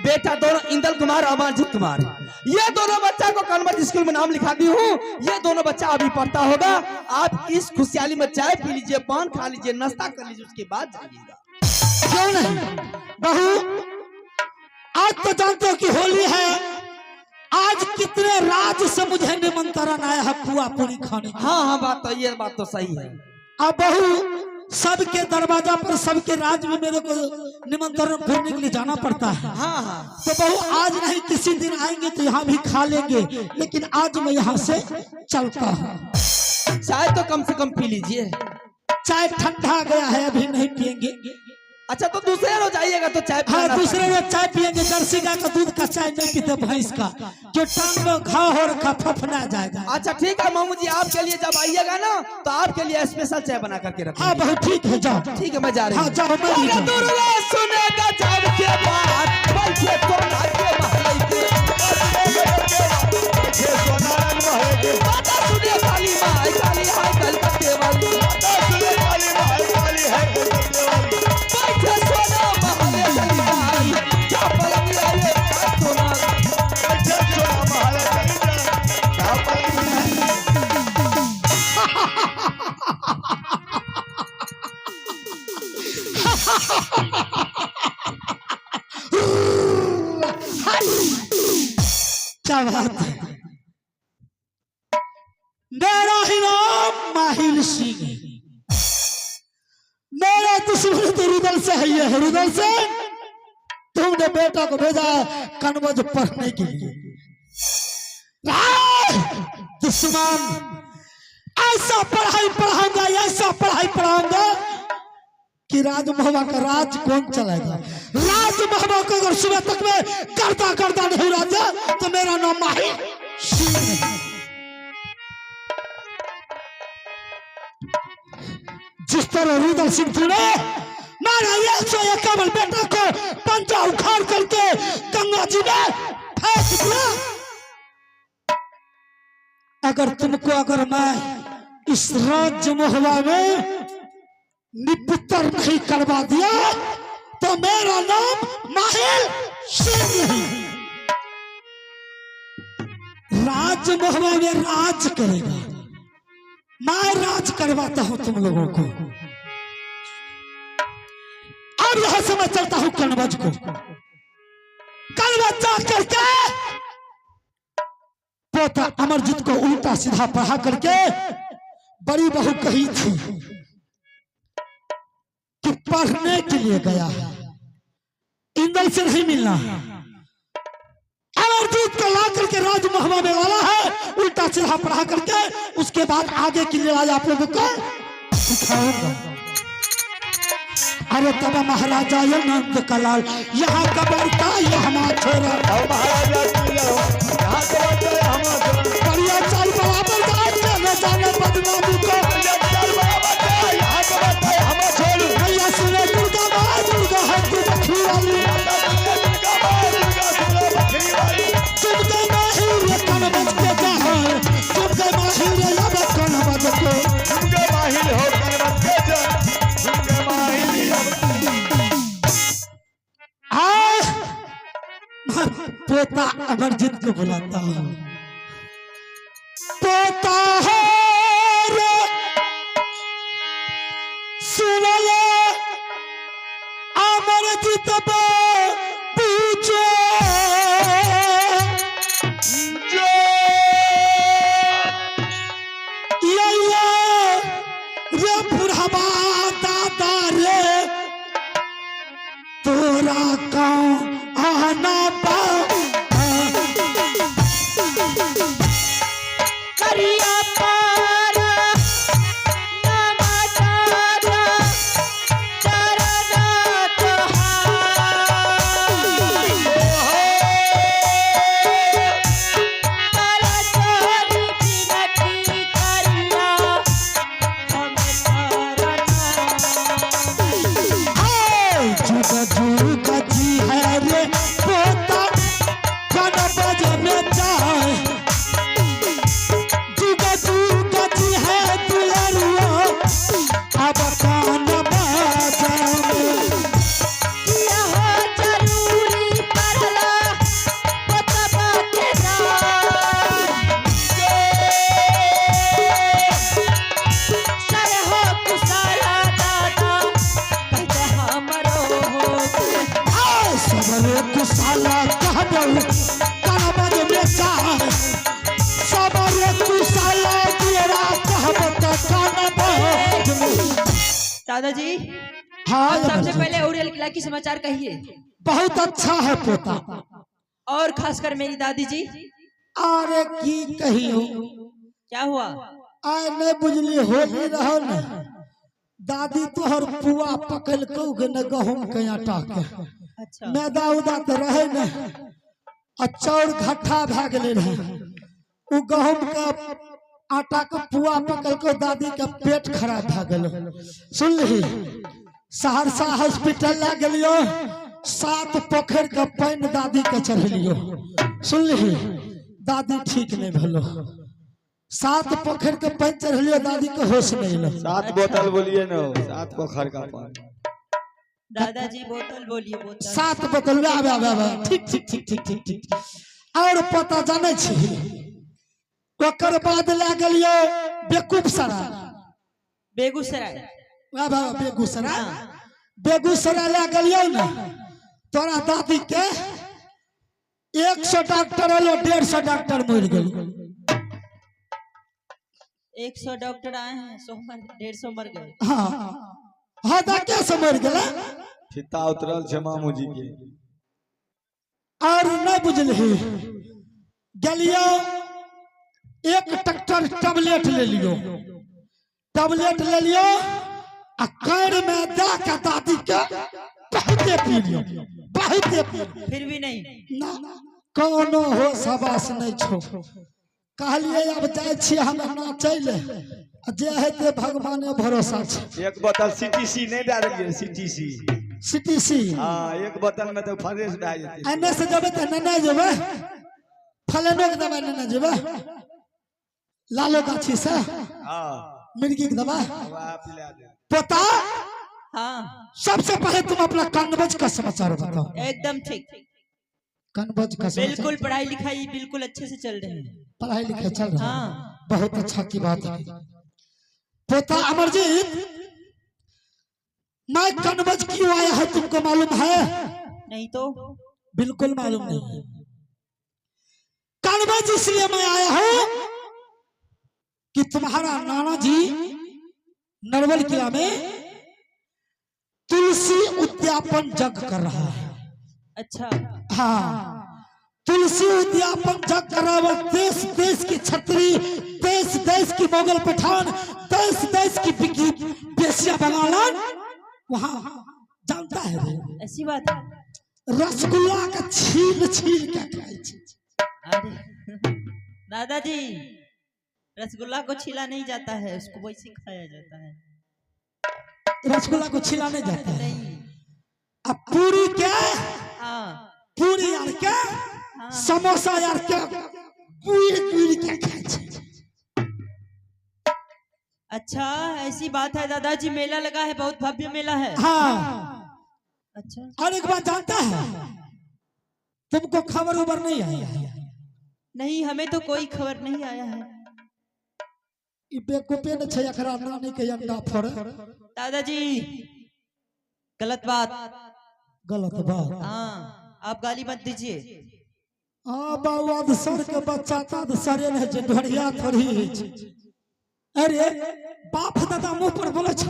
बेटा दोनों इंदल कुमार और अमरजीत कुमार, ये दोनों बच्चा को कन्वर्ट स्कूल में नाम लिखा दी हूँ। ये दोनों बच्चा अभी पढ़ता होगा। आप इस खुशहाली में चाय पी लीजिए, पान खा लीजिए, नाश्ता कर लीजिए, उसके बाद जाइएगा। क्यों नहीं बहू, आज तो जानते हो कि होली है। आज कितने राज्य से मुझे निमंत्रण आया है पुआ पूरी खाने। हाँ, बात तो सही है। अब बहू सबके दरवाजा पर, सबके राज्य में मेरे को निमंत्रण भेजने के लिए जाना पड़ता है। हाँ। तो बहू आज नहीं किसी दिन आएंगे तो यहाँ भी खा लेंगे, लेकिन आज मैं यहाँ से चलता हूँ। चाय तो कम से कम पी लीजिए। चाय ठंडा गया है, अभी नहीं पियेंगे। अच्छा, तो दूसरे रोज आइएगा तो चाय। हाँ, दूसरे रोज चाय पियेंगे। जर्सी गाय का दूध का चाय नहीं पीते, भैंस का, जो टांग में घाव हो रखा फफना जाएगा। अच्छा ठीक है मामू जी, आपके लिए जब आइएगा ना तो आपके लिए स्पेशल चाय बना करके रखूंगा। हाँ बहुत ठीक है, जाओ। ठीक है, मैं जा रही हूँ। हाँ जाओ, मैं भी जाऊँ। सुनेगा जब के बात बैठे सोना के महल के, बात सुनिए काली माँ काली है कलकत्ते वाली, बात सुनिए काली माँ काली है कलकत्ते वाली, बैठे सोना महल चली जाई, क्या पलंग आए सोना, बैठे सोना महल चली जाई, क्या पलंग क्या बात है। मेरा ही नाम माहिल सिंह, मेरा दुश्मन तो रुदल से है। ये रुदल से तुमने बेटा को भेजा कन्वज पढ़ने के लिए। दुश्मन, ऐसा पढ़ाई पढ़ाऊंगा, ऐसा पढ़ाई पढ़ाऊंगा कि राज महबा का राज कौन चलाएगा। राज महबा को अगर सुबह तक में करता नहीं राजा तो मेरा नाम माहिल सिंह नहीं। जिस तरह रुदल सिंह ने मारा 151 बेटा को पंजा उखाड़ करके गंगा जी में फेंक दिया, अगर मैं इस राज्य महबा में निपुत्र नहीं करवा दिया तो मेरा नाम माहिल सिंह नहीं। राज महबा में राज करेगा, मैं राज करवाता हूं तुम लोगों को। अब यहां से मैं चलता हूं कन्वज को। कन्वज जा करके पोता अमरजीत को उल्टा सीधा पढ़ा करके बड़ी बहू कही थी कि पढ़ने के लिए गया है, इंदल से नहीं मिलना। अमरजीत को ला करके राज महबा में वाला है, उल्टा सीधा पढ़ा करके उसके बाद आगे के लिए आज आप लोगों को सिखाऊंगा। अरे तब महाराजा नंद कलाल यहाँ कबरता यहाँ छोरा, बढ़िया चाल बराबर जाने बदनामी को भैया सुने दुर्गा माँ दुर्गा है दुर्गा वाली, तुमके माहिर कन्वज के जहां, तुमके माहिर अब कन्वज को, तुमके माहिर हो कन्वज के जहां, तुमके माहिर। पोता अमरजीत को बुलाता हूँ। पोता है सुन ले अमरजीत पूछो रे बुढ़वा दादा रे तोरा गाँव आना पा करिया पारा नमस्कारा चरणा तोहार कर चोरी बिनती करिया दादाजी हाँ आप सबसे अमरजीत। पहले ओरियल किला की समाचार कहिए बहुत अच्छा है पोता। और खासकर मेरी दादी जी अरे की कहियो क्या हुआ? आय नहीं बुझली होली रहो न दादी तोहर पुआ पकलकौ के न गहूम के आटा के अच्छा मैदा उदा तो रहे न आ चाउर घट्ठा भए गेले रहे उ गहूम के आटा के पुआ पकलकौ दादी के पेट खराब भए गेल सुनली सहरसा हॉस्पिटल ला गेलियो 7 पोखर के पानी दादी के चढ़लियो सुनली दादी ठीक नहीं भेलो 7 पोखर के पानी चढ़लियो दादी के होश नहीं लो 7 बोतल बोलिए ना 7 पोखर का पानी दादाजी बोतल बोलिए बोतल 7 बोतल आवे ठीक ठीक ठीक ठीक ठीक ठीक और पता जाने छी ओकर बाद ला गेलियो बेकूफसराय बेगूसराय बेगूसराय बेगूसराय ला गेलियो न तोरा दादी के 100 डॉक्टर एलो 150 डॉक्टर मर गेल 100 डॉक्टर आए हैं 150 मर गए। हाँ हाँ दा कैसे मर गेला फिता उतरल छे मामू जी के और नहीं बुझली गेलियो 1 डॉक्टर टैबलेट ले लियो आ कैर में दा के दादी के बहुते पी लियो बहुते पी लियो। फिर भी नहीं ना कोनो हो सबास नहीं छो कहलिए अब जाय छी हम नाचै ले जे हेते भगवाने भरोसा छै 1 बोतल सीटीसी नहीं डाल दिए सीटीसी सीटीसी हां 1 बोतल में तो फरेश भए जेते एने से जबे त नहीं जेबे फलेनो के दवाई नहीं जेबे लालो गाछी से हां मिर्गी के दवा वाह पिला दे पता हाँ सबसे पहले तुम अपना कनबज का समाचार बताओ एकदम ठीक कनबज का समाचार बिल्कुल पढ़ाई लिखाई बिल्कुल अच्छे से चल रही है। पढ़ाई लिखाई चल रहा है हाँ बहुत अच्छा की बात है पोता अमरजीत मैं कनबज क्यों आया है तुमको मालूम है नहीं तो बिल्कुल मालूम नहीं है कनबज इसलिए मैं आया हूं कि तुम्हारा नाना जी नरवल किला में तुलसी उद्यापन जग कर रहा है। अच्छा हाँ तुलसी उद्यापन जग कर रहा है देश देश की छतरी देश देश की मोगल पठान देश देश की बिकी बेसिया बंगालन वहां जानता है रे ऐसी बात है। रसगुल्ला का छील छील के खाए छे। अरे दादाजी रसगुल्ला को छीला नहीं जाता है उसको वैसे खाया जाता है। रसगुल्ला को छीला नहीं जाता है नहीं अब पूरी क्या हाँ पूरी यार क्या समोसा यार क्या पूरी पूरी क्या खाए छे। अच्छा ऐसी बात है दादाजी मेला लगा है बहुत भव्य मेला है। हाँ अच्छा और एक बात जानता है तुमको खबर उबर नहीं आई नहीं हमें तो कोई खबर नहीं आया है। ई बेकूफे न छै एकरा नानी के अंडा फोड़ दादाजी गलत बात। गलत बात हाँ आप गाली मत दीजिए। हाँ बाबा सर के बच्चा ता सरे न छै ढोरिया थोड़ी छै। अरे बाप दादा मुंह पर बोले छ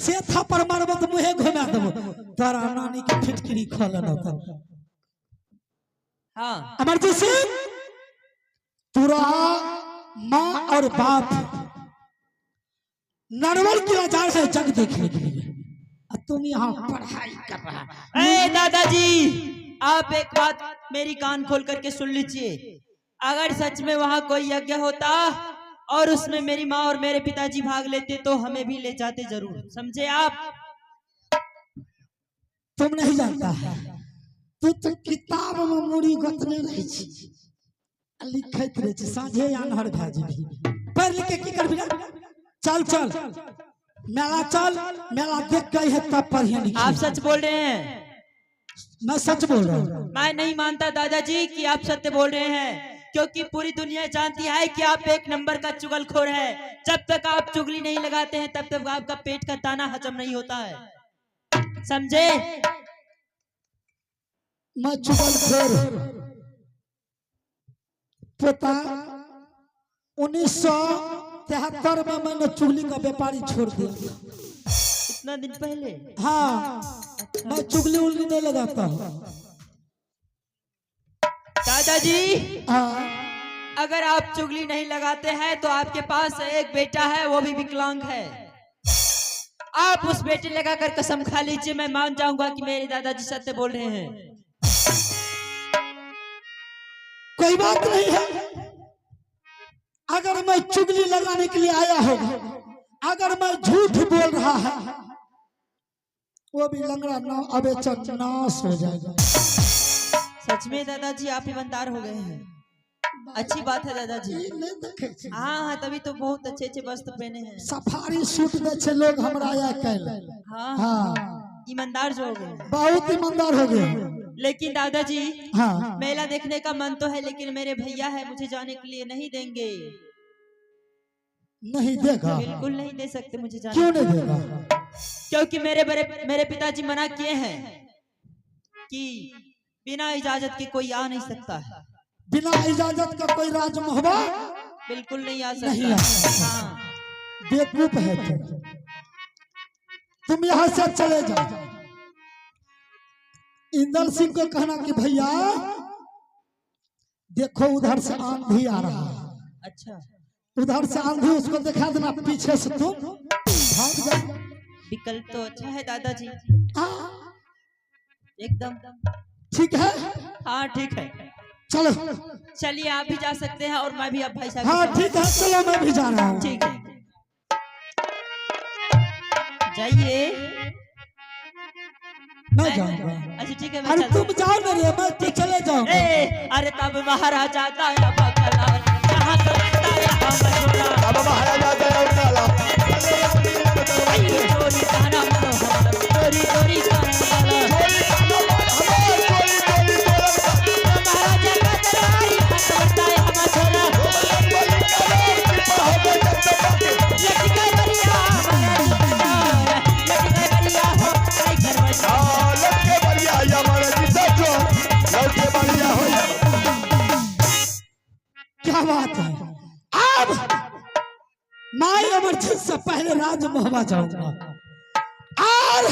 से थप्पड़ मारब त मुंहे घुमा देबो तोरा नानी के फिटकिरी खोल न त। हाँ अमरजीत सिंह तुरा माँ और बाप नरवल की बाजार से जग देखने के लिए और तुम यहाँ पढ़ाई कर रहा है। ए दादाजी आप एक बात मेरी कान खोल करके सुन लीजिए। अगर सच में वहाँ कोई यज्ञ होता और उसमें मेरी माँ और मेरे पिताजी भाग लेते तो हमें भी ले जाते जरूर समझे आप। तुम नहीं जानता है तू तो किताब में मुड़ी गतने रही छी लिखत रहे छी साझे अनहर भए जेबी पढ़ लिख के की करबी चल चल मेला चल मेला देख के है तब पढ़िए लिखिए। आप सच बोल रहे हैं? मैं सच बोल रहा हूँ। मैं नहीं मानता दादाजी कि आप सत्य बोल रहे हैं क्योंकि पूरी दुनिया जानती है कि आप एक नंबर का चुगलखोर है। जब तक आप चुगली नहीं लगाते हैं तब तक आपका पेट का दाना हजम नहीं होता है समझे। मैं चुगलखोर पोता 1973 में मैंने चुगली का व्यापारी छोड़ दिया। इतना दिन पहले? हाँ, मैं चुगली उगली नहीं लगाता हूँ। दादाजी, हाँ, अगर आप चुगली नहीं लगाते हैं तो आपके पास एक बेटा है, वो भी विकलांग है। आप उस बेटे लगाकर कसम खा लीजिए, मैं मान जाऊंगा कि मेरे दादाजी सत्य बोल रहे हैं। कोई बात नहीं है। अगर मैं चुगली लगाने के लिए आया होगा, अगर मैं झूठ बोल रहा है, वो भी लंगड़ा ना अबेचक नाश हो जाएगा। सच में दादाजी आप ईमानदार हो गए हैं, अच्छी बात है दादाजी। हाँ हाँ, तभी तो बहुत अच्छे अच्छे वस्त्र पहने हैं। सफारी सूट में से लोग हमरा आया कैल। हाँ हाँ, ईमानदार जो हो गए, बहुत ईमानदार हो गए। लेकिन दादाजी, हाँ, मेला देखने का मन तो है, लेकिन मेरे भैया है, मुझे जाने के लिए नहीं देंगे। नहीं देगा? बिल्कुल नहीं दे सकते मुझे जाने। क्यों नहीं देगा? क्योंकि मेरे पिताजी मना किए हैं कि बिना इजाजत के कोई आ नहीं सकता है। बिना इजाजत का कोई राज मोहब्बा बिल्कुल नहीं आ नहीं आ सकता। सकता। हाँ, बेवकूफ है तुम यहाँ से चले जाओ। इंदर सिंह को कहना कि भैया देखो उधर से आंधी आ रहा है। अच्छा, उधर से आंधी, उसको दिखा देना, पीछे से तुम भाग जाओ। विकल्प तो अच्छा है दादाजी, हाँ, एकदम ठीक है, हाँ ठीक है। चलो। चलिए, आप भी जा सकते हैं और मैं भी अब भाई साहब हाँ के साथ- ठीक है, चलो मैं भी जा रहा हूँ। ठीक है, जाइए। मैं जाऊंगा। अच्छा ठीक है, मैं अरे चलता तुम जाओ ना रे, मैं तो चले जाऊंगा। अरे तब महाराजा दाया बकला, जहाँ करता यहाँ मजोला। अब महाराजा दया काला आई चोरी गाना मनोहर, चोरी चोरी गाना महाराजा का दरबारी हाथ बढ़ता है हम छोरा। लटके बलिया हमारा जुबान, लटके बलिया हो आई घर बजा। लटके बढ़िया या हमारा जीता जो लटके बढ़िया हो या। क्या बात है। अब मैं अमरजीत से पहले राज महवा जाऊंगा और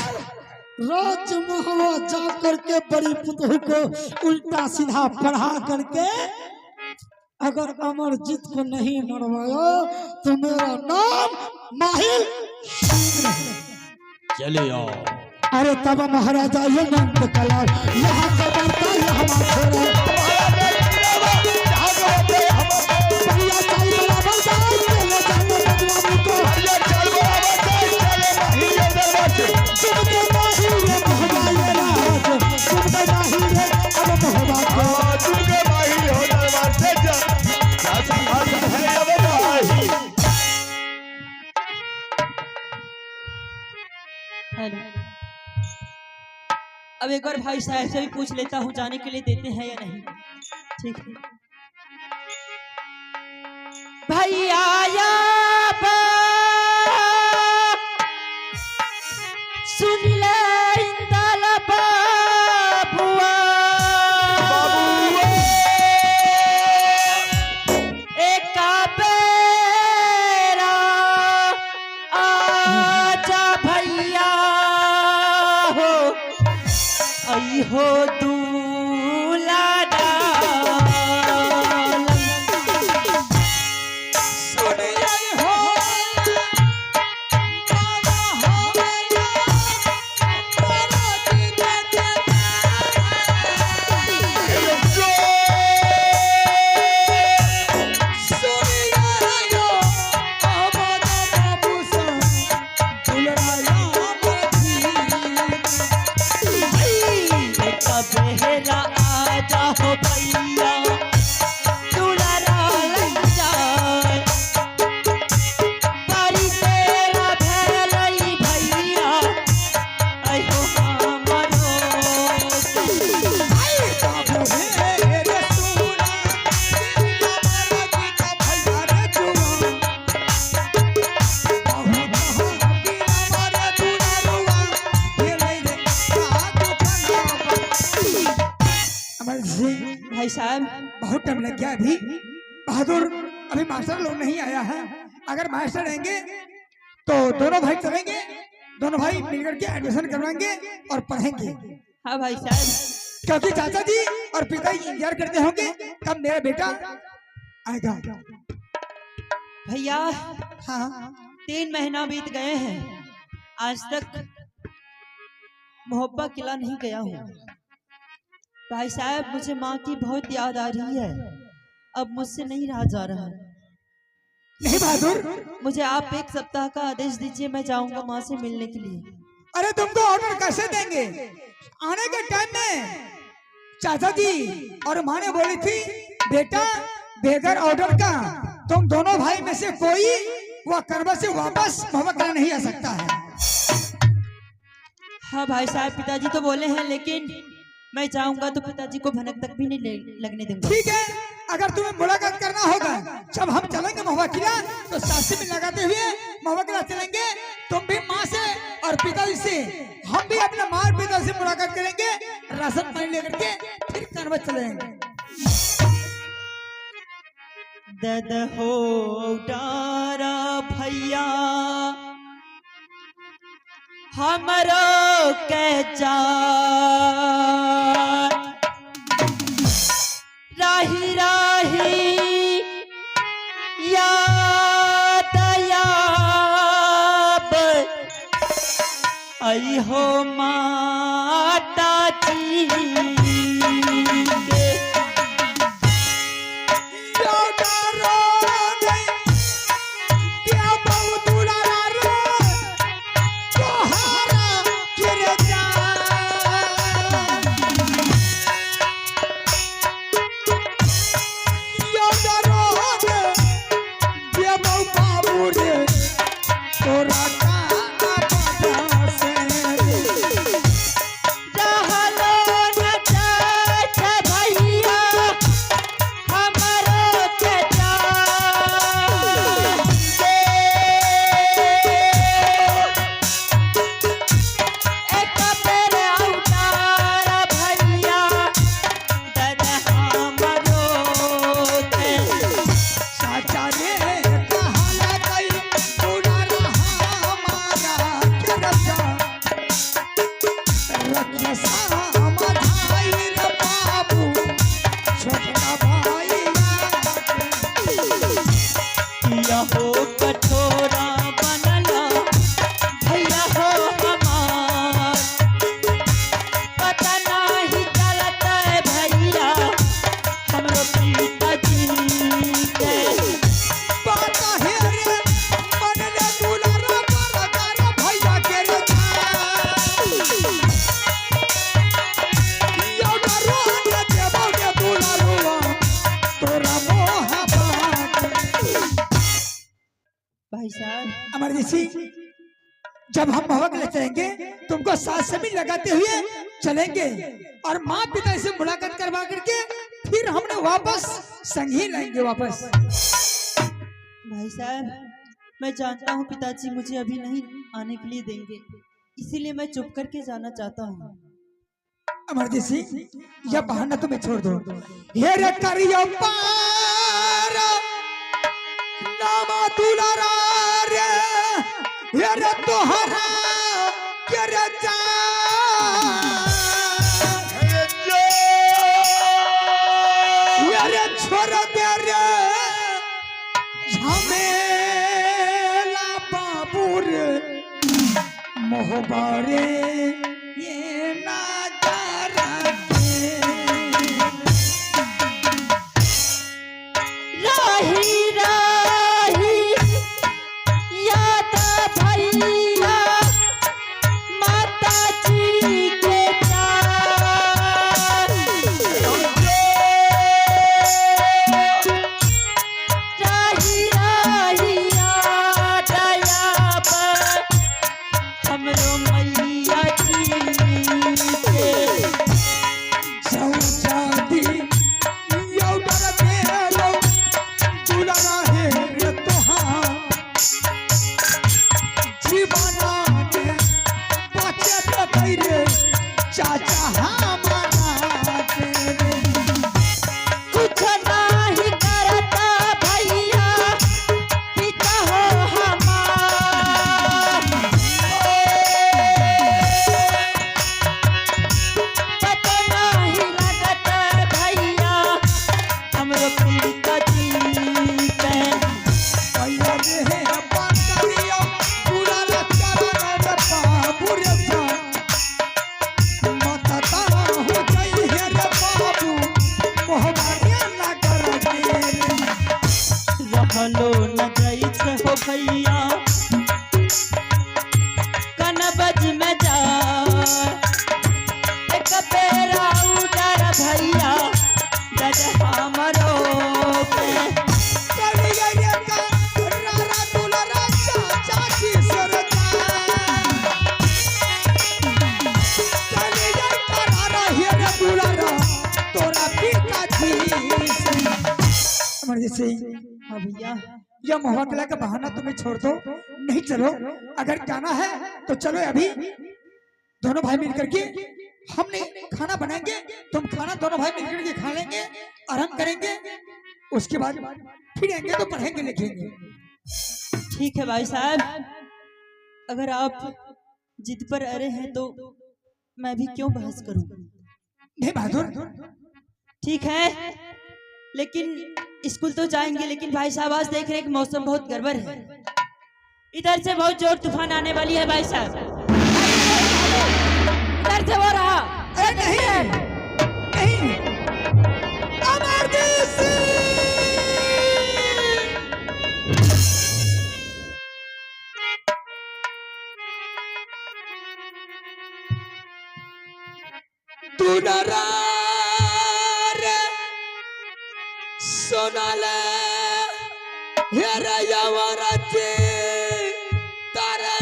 राज महवा जा करके बड़ी पुतोह को उल्टा सीधा पढ़ा करके, अगर अमरजीत को नहीं मरवाया तो मेरा नाम माहिल चले आओ। अरे तब महाराजा ये नाम पे कला यहाँ का बनता यहाँ छोड़ा बढ़िया चाल बराबर जाए चले जाने बदलाव को तुमके माही ये महबा ये राज, तुमके माही ये अब महबा को तुमके माही हो दरबार से जा संभाल है अब माही। हेलो, अब एक बार भाई साहब से भी पूछ लेता हूँ जाने के लिए देते हैं या नहीं। ठीक है भैया या बा, सुन ले इंदल बाबुआ, एक बेरा आजा भैया हो, आई हो दूल्हा बेहरा आजा हो भैया, दुलारा लग जाए, बारी तेरा भैलई भैया, आई हो हमरो भाई साहब। बहुत टाइम लग गया अभी बहादुर, अभी मास्टर लोग नहीं आया है। अगर मास्टर आएंगे तो दोनों भाई चलेंगे, दोनों भाई मिलकर के एडमिशन करवाएंगे और पढ़ेंगे, हाँ भाई साहब। क्योंकि चाचा जी और पिताजी इंतजार करते होंगे कब मेरा बेटा आएगा। भैया हाँ 3 महीना बीत गए हैं, आज तक मोहब्बा किला नहीं गया हूँ। भाई साहब मुझे माँ की बहुत याद आ रही है, अब मुझसे नहीं रहा जा रहा। नहीं बहादुर, मुझे आप 1 सप्ताह का आदेश दीजिए, मैं जाऊंगा माँ से मिलने के लिए। अरे तुमको ऑर्डर कैसे देंगे? आने के टाइम में चाचा जी और माँ ने बोली थी बेटा बेगर ऑर्डर का तुम दोनों भाई में से कोई वह करवा से वापस मोहब्बत नहीं आ सकता है। हाँ भाई साहब, पिताजी तो बोले हैं, लेकिन मैं जाऊंगा तो पिताजी को भनक तक भी नहीं लगने दूंगा। ठीक है, अगर तुम्हें मुलाकात करना होगा जब हम चलेंगे मोहब्बत किला तो साथ में लगाते हुए मोहब्बत किला चलेंगे। तुम भी माँ से और पिताजी से, हम भी अपने माँ और पिता से मुलाकात करेंगे, राशन पानी लेकर के फिर करवा चलेंगे। दद हो डारा भैया हमरो के जा राही राही याद याब आई हो माता जी के। भाई साहब अमर जी जब हम मोहब्बत ले चलेंगे तुमको साथ से भी लगाते हुए चलेंगे और माँ पिता से मुलाकात करवा करके फिर हमने वापस संग ही लाएंगे वापस। भाई साहब मैं जानता हूँ पिताजी मुझे अभी नहीं आने के लिए देंगे, इसीलिए मैं चुप करके जाना चाहता हूँ। अमरजीत सिंह यह बहाना तुम्हें छोड़ दो। हे रे करियो पार नामा दुलारा रे, हे रे तोहरा के रे जा हे रे छोड़ दे रे झमेला बाबू रे मोहबारे ये ना राही राही याद भैया माता जी के राही राही याद याब हमरो मैया जी के से हाँ भैया, यह मुहब्बत का बहाना तुम्हें छोड़ दो, नहीं चलो, अगर जाना है तो चलो अभी दोनों भाई मिलकर के हमने खाना बनाएंगे, तुम खाना दोनों भाई मिलकर के खा लेंगे, आराम करेंगे, उसके बाद फिर आएंगे तो पढ़ेंगे लिखेंगे। ठीक है भाई साहब, अगर आप जिद पर अड़े हैं तो मैं भी क्यों बहस करूं। नहीं बहादुर, ठीक है, लेकिन स्कूल तो जाएंगे, लेकिन भाई साहब आज देख रहे हैं कि मौसम बहुत गड़बड़ है, इधर से बहुत जोर तूफान आने वाली है भाई साहब, इधर से हो रहा। अरे नहीं नहीं, अमरदीप सिंह दुलारा सोनाला हेरा यावराचे तारा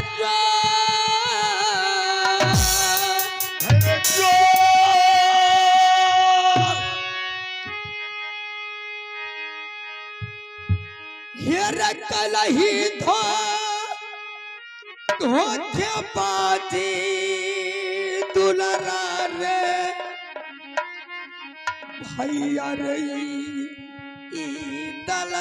हेरा कलही धोखे बाजी दुलारा रे भैया रे दल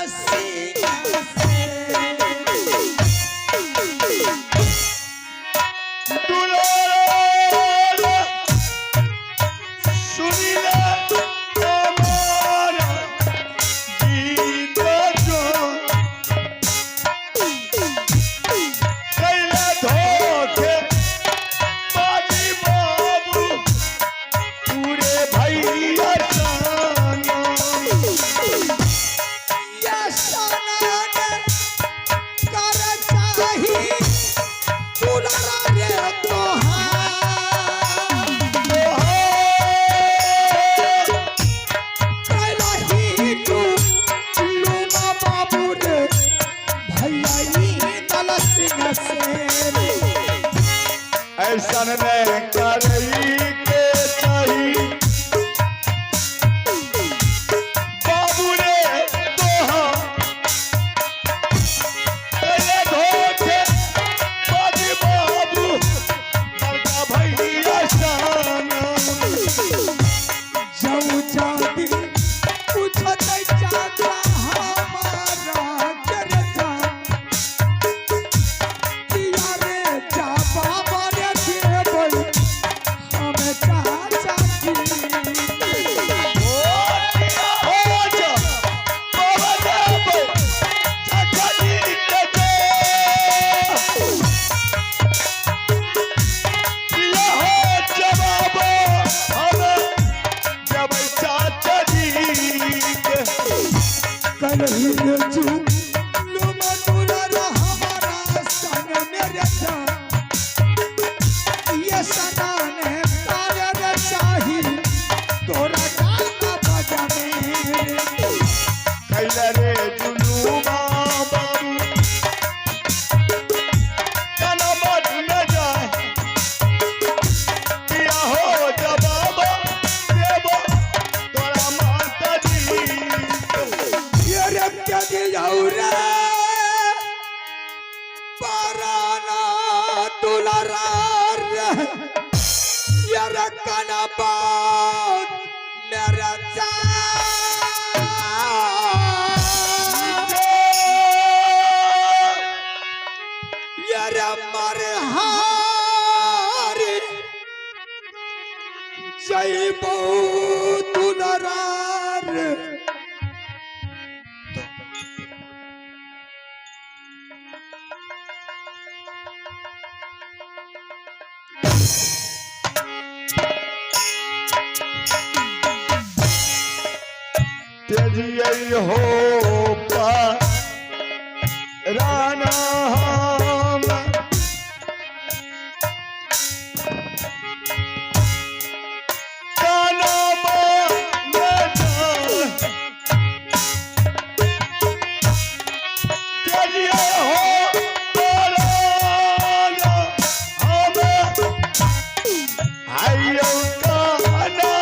ऐसा नहीं करई के सही बाबू रे तोहा तेरे धोखे बाजी बाबू बड़का भैया शाना जाऊ जाती पूछत चाचा हमारा चरचा दिया रे जा बाबा रे देवल हमें चाचा की ओ जा बाबा देव चाचा जी के दिया हो जवाब हमें जब चाचा जी के कल ही जू लो मनुला हमारा संग मेरे जा ये सनाने तारे चाही तोरा गाना बजाने कैला रे जुलू बाबू काना मत न जाए दिया हो जवाब देव तोरा माता जी ये रे क्या दियाऊ रे पाराना दुलारा रे यार काना बात मेरा जा यार मारे हार जय बो दुलारा रे तेजिए हो पा राना हम काना तेजिए हो राना हम आयो काना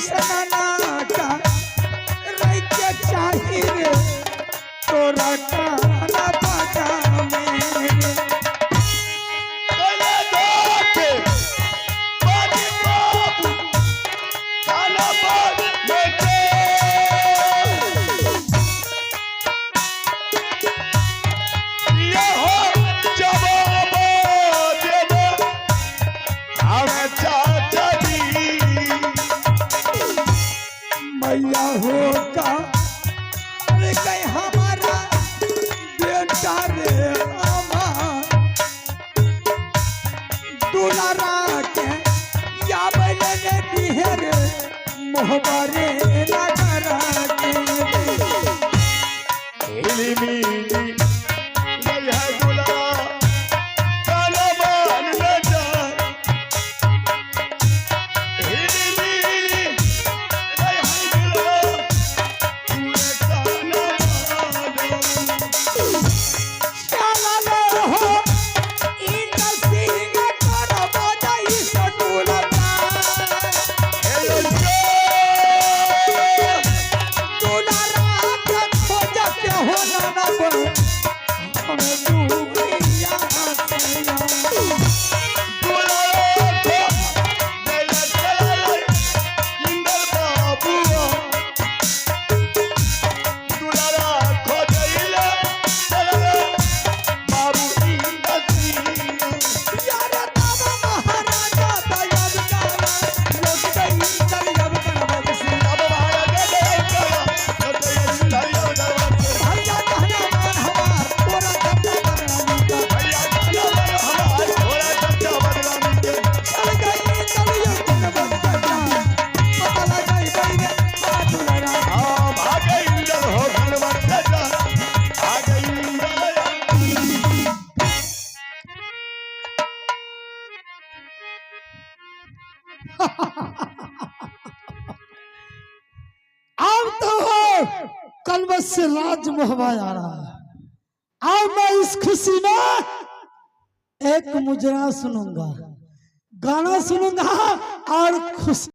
सना का रह के चाहिए तोरा काना बाजा मेरे मैया होगा अरे कहीं हमारा बेटा रे अमा दुलारा के या बने दिहर मोहबारे नगरा के अब तो हो कलबस से राज मोहबा आ रहा है। अब मैं इस खुशी में एक मुजरा सुनूंगा, गाना सुनूंगा और खुशी